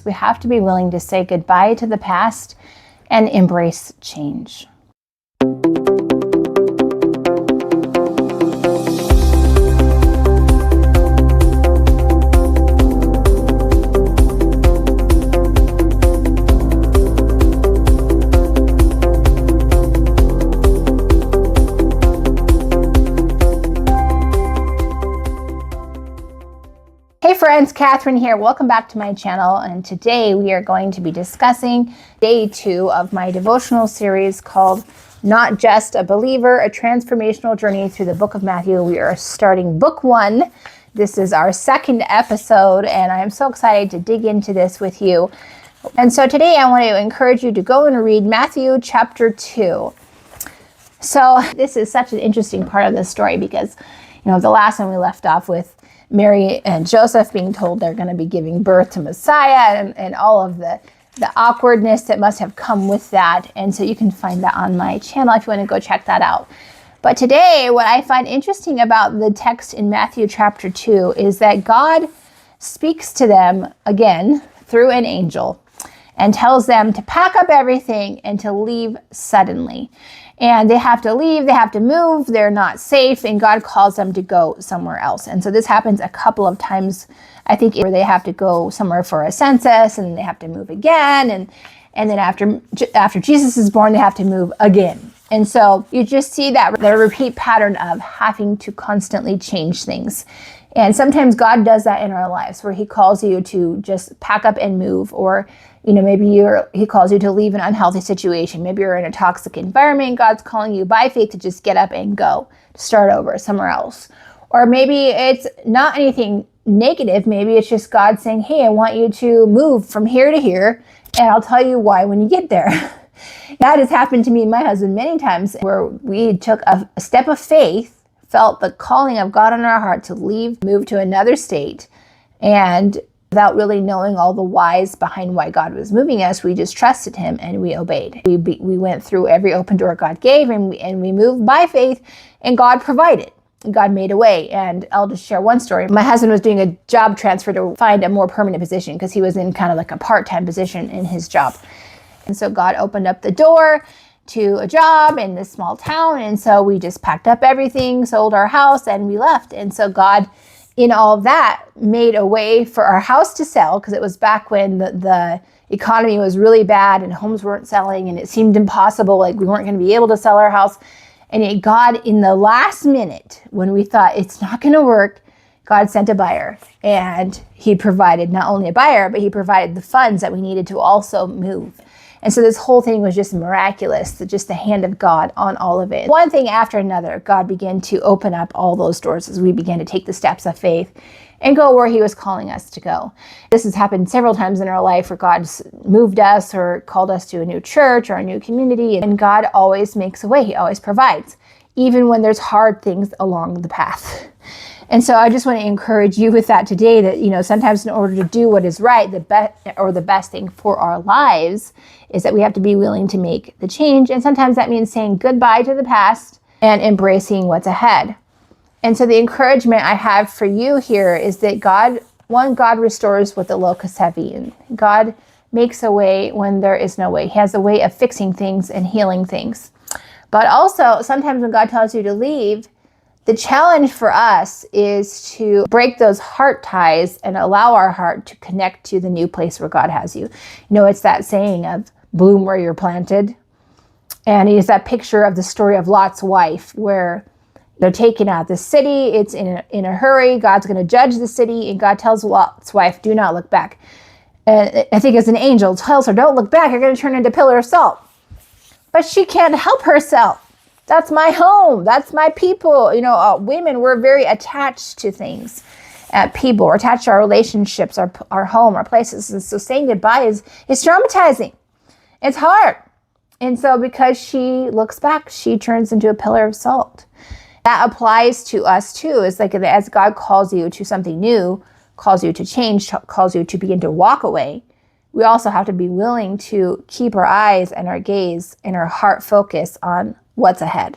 We have to be willing to say goodbye to the past and embrace change. Hey friends, Catherine here. Welcome back to my channel, and today we are going to be discussing day 2 of my devotional series called Not Just a Believer, a Transformational Journey Through the Book of Matthew. We are starting book 1. This is our second episode, and I'm so excited to dig into this with you. And so today I want to encourage you to go and read Matthew chapter 2. So this is such an interesting part of the story because, the last one we left off with Mary and Joseph being told they're going to be giving birth to Messiah and all of the awkwardness that must have come with that. And so you can find that on my channel if you want to go check that out. But today, what I find interesting about the text in Matthew chapter 2 is that God speaks to them again through an angel and tells them to pack up everything and to leave suddenly. And they have to leave, they have to move, they're not safe, and God calls them to go somewhere else. And so this happens a couple of times, I think, where they have to go somewhere for a census, and they have to move again, and then after Jesus is born, they have to move again. And so you just see that the repeat pattern of having to constantly change things. And sometimes God does that in our lives, where he calls you to just pack up and move, or maybe he calls you to leave an unhealthy situation. Maybe you're in a toxic environment. God's calling you by faith to just get up and go, to start over somewhere else. Or maybe it's not anything negative. Maybe it's just God saying, hey, I want you to move from here to here, and I'll tell you why when you get there. That has happened to me and my husband many times, where we took a step of faith, felt the calling of God on our heart to leave, move to another state, and without really knowing all the whys behind why God was moving us, we just trusted him and we obeyed. We went through every open door God gave, and we moved by faith, and God provided. God made a way. And I'll just share one story. My husband was doing a job transfer to find a more permanent position because he was in kind of like a part-time position in his job. And so God opened up the door to a job in this small town. And so we just packed up everything, sold our house, and we left. And so God, in all of that, made a way for our house to sell, because it was back when the economy was really bad and homes weren't selling and it seemed impossible, like we weren't going to be able to sell our house. And yet God, in the last minute, when we thought it's not going to work, God sent a buyer, and he provided not only a buyer, but he provided the funds that we needed to also move. And so this whole thing was just miraculous, just the hand of God on all of it. One thing after another, God began to open up all those doors as we began to take the steps of faith and go where he was calling us to go. This has happened several times in our life, where God's moved us or called us to a new church or a new community, and God always makes a way. He always provides, even when there's hard things along the path. And so I just want to encourage you with that today, that, sometimes in order to do what is right, the best thing for our lives is that we have to be willing to make the change. And sometimes that means saying goodbye to the past and embracing what's ahead. And so the encouragement I have for you here is that God restores what the locusts have eaten. God makes a way when there is no way. He has a way of fixing things and healing things. But also, sometimes when God tells you to leave, the challenge for us is to break those heart ties and allow our heart to connect to the new place where God has you. It's that saying of bloom where you're planted. And it's that picture of the story of Lot's wife, where they're taken out of the city. It's in a hurry. God's going to judge the city, and God tells Lot's wife, do not look back. And I think as an angel tells her, don't look back. You're going to turn into a pillar of salt. But she can't help herself. That's my home. That's my people. Women, we're very attached to things, people. We're attached to our relationships, our home, our places. And so saying goodbye is traumatizing. It's hard. And so because she looks back, she turns into a pillar of salt. That applies to us too. It's like as God calls you to something new, calls you to change, calls you to begin to walk away, we also have to be willing to keep our eyes and our gaze and our heart focused on what's ahead.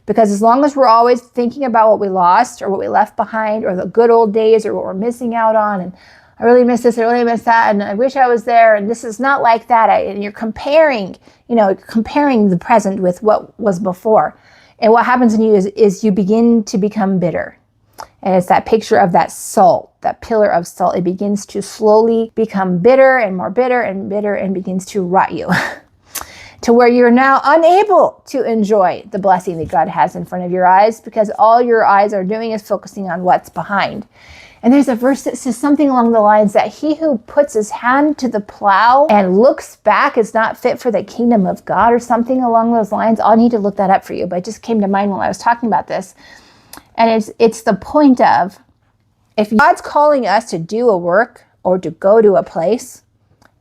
Because as long as we're always thinking about what we lost or what we left behind or the good old days or what we're missing out on and I really miss this, I really miss that, and I wish I was there, and this is not like that. And you're comparing, comparing the present with what was before. And what happens in you is you begin to become bitter. And it's that picture of that salt, that pillar of salt. It begins to slowly become bitter and more bitter and bitter and begins to rot you to where you're now unable to enjoy the blessing that God has in front of your eyes, because all your eyes are doing is focusing on what's behind. And there's a verse that says something along the lines that he who puts his hand to the plow and looks back is not fit for the kingdom of God, or something along those lines. I'll need to look that up for you, but it just came to mind while I was talking about this. And it's the point of, if God's calling us to do a work or to go to a place,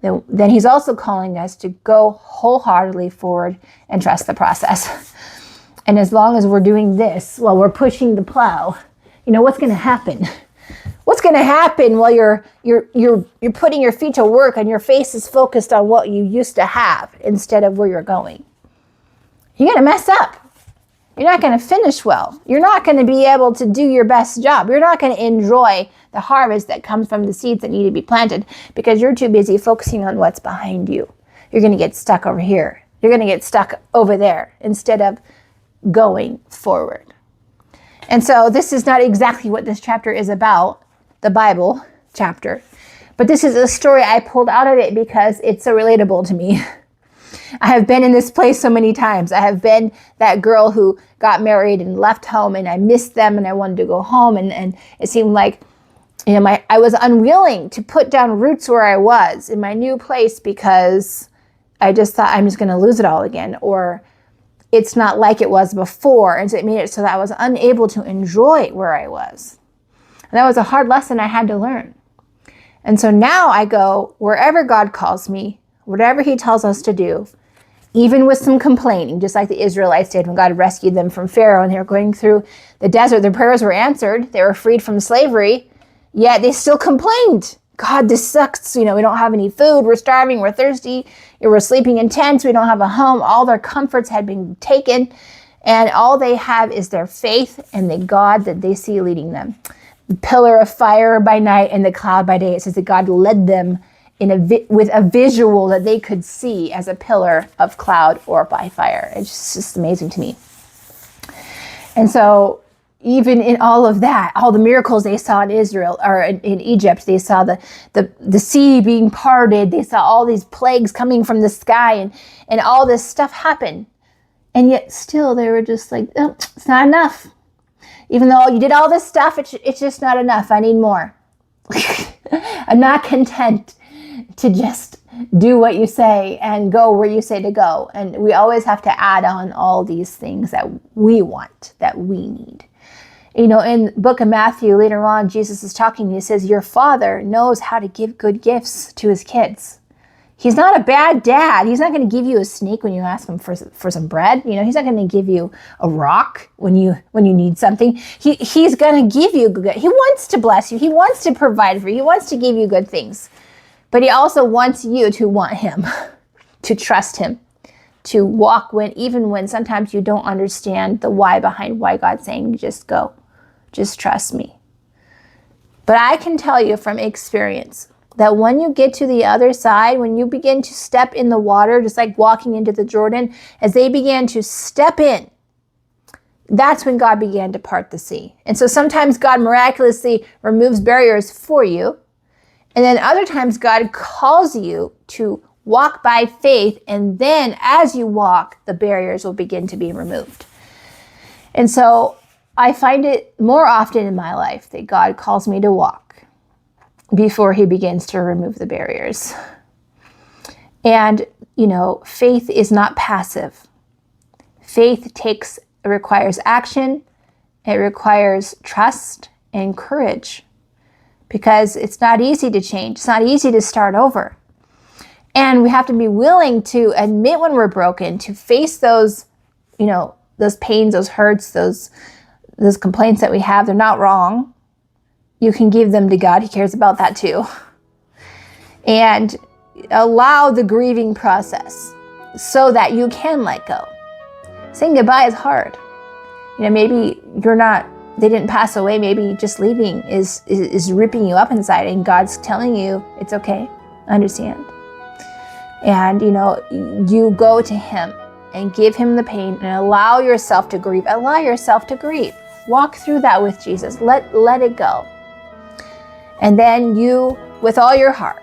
then he's also calling us to go wholeheartedly forward and trust the process. And as long as we're doing this while we're pushing the plow, what's going to happen? What's going to happen while you're putting your feet to work and your face is focused on what you used to have instead of where you're going? You're going to mess up. You're not going to finish well. You're not going to be able to do your best job. You're not going to enjoy the harvest that comes from the seeds that need to be planted because you're too busy focusing on what's behind you. You're going to get stuck over here. You're going to get stuck over there instead of going forward. And so this is not exactly what this chapter is about, the Bible chapter, but this is a story I pulled out of it because it's so relatable to me. I have been in this place so many times. I have been that girl who got married and left home, and I missed them and I wanted to go home. And it seemed like, I was unwilling to put down roots where I was in my new place because I just thought I'm just going to lose it all again, or it's not like it was before. And so it made it so that I was unable to enjoy where I was. And that was a hard lesson I had to learn. And so now I go wherever God calls me, whatever he tells us to do, even with some complaining, just like the Israelites did when God rescued them from Pharaoh and they were going through the desert. Their prayers were answered. They were freed from slavery, yet they still complained. God, this sucks. We don't have any food. We're starving. We're thirsty. We're sleeping in tents. We don't have a home. All their comforts had been taken. And all they have is their faith and the God that they see leading them. The pillar of fire by night and the cloud by day. It says that God led them with a visual that they could see as a pillar of cloud or by fire. It's just amazing to me. And so even in all of that, all the miracles they saw in Israel or in Egypt, they saw the sea being parted. They saw all these plagues coming from the sky and all this stuff happen. And yet still they were just like, oh, it's not enough. Even though you did all this stuff, it's just not enough. I need more. I'm not content to just do what you say and go where you say to go. And we always have to add on all these things that we want, that we need. In the book of Matthew, later on, Jesus is talking. He says, your Father knows how to give good gifts to his kids. He's not a bad dad. He's not going to give you a snake when you ask him for some bread. He's not going to give you a rock when you need something. He's going to give you good. He wants to bless you. He wants to provide for you. He wants to give you good things. But he also wants you to want him, to trust him, to walk even when sometimes you don't understand the why behind why God's saying, just go, just trust me. But I can tell you from experience that when you get to the other side, when you begin to step in the water, just like walking into the Jordan, as they began to step in, that's when God began to part the sea. And so sometimes God miraculously removes barriers for you. And then other times God calls you to walk by faith. And then as you walk, the barriers will begin to be removed. And so I find it more often in my life that God calls me to walk before he begins to remove the barriers. And, faith is not passive. Faith requires action. It requires trust and courage. Because it's not easy to change. It's not easy to start over. And we have to be willing to admit when we're broken, to face those pains, those hurts, those complaints that we have. They're not wrong. You can give them to God. He cares about that too. And allow the grieving process so that you can let go. Saying goodbye is hard. Maybe you're not they didn't pass away. Maybe just leaving is ripping you up inside, and God's telling you it's okay. I understand. And you go to him and give him the pain and allow yourself to grieve. Allow yourself to grieve. Walk through that with Jesus. Let it go. And then you, with all your heart,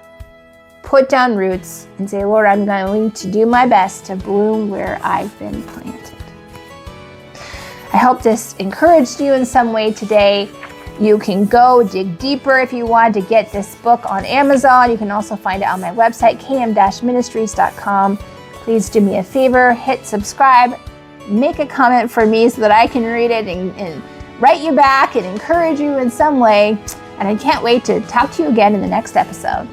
put down roots and say, Lord, I'm going to do my best to bloom where I've been planted. I hope this encouraged you in some way today. You can go dig deeper if you want to get this book on Amazon. You can also find it on my website, km-ministries.com. Please do me a favor, hit subscribe, make a comment for me so that I can read it and write you back and encourage you in some way. And I can't wait to talk to you again in the next episode.